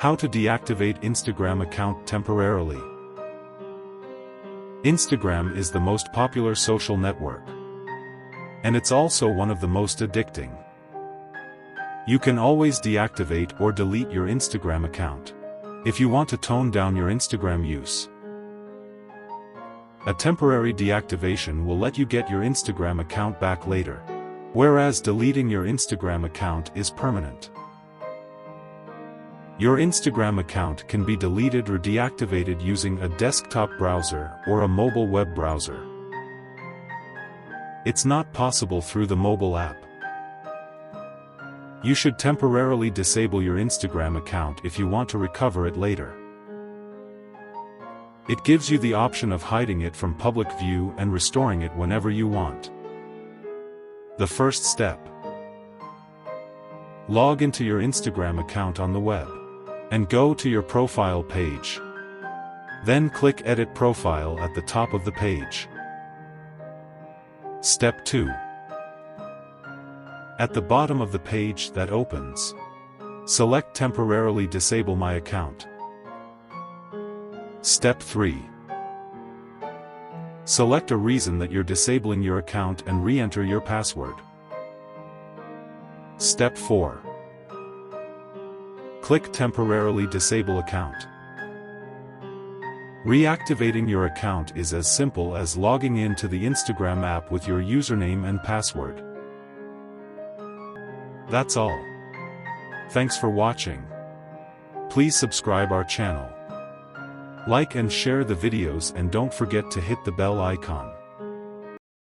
How to deactivate Instagram account temporarily. Instagram is the most popular social network. And it's also one of the most addicting. You can always deactivate or delete your Instagram account if you want to tone down your Instagram use. A temporary deactivation will let you get your Instagram account back later, whereas deleting your Instagram account is permanent. Your Instagram account can be deleted or deactivated using a desktop browser or a mobile web browser. It's not possible through the mobile app. You should temporarily disable your Instagram account if you want to recover it later. It gives you the option of hiding it from public view and restoring it whenever you want. The first step. Log into your Instagram account on the web and go to your profile page. Then click Edit Profile at the top of the page. Step 2. At the bottom of the page that opens, select Temporarily Disable My Account. Step 3. Select a reason that you're disabling your account and re-enter your password. Step 4. Click Temporarily Disable Account. Reactivating your account is as simple as logging in to the Instagram app with your username and password. That's all. Thanks for watching. Please subscribe our channel. Like and share the videos and don't forget to hit the bell icon.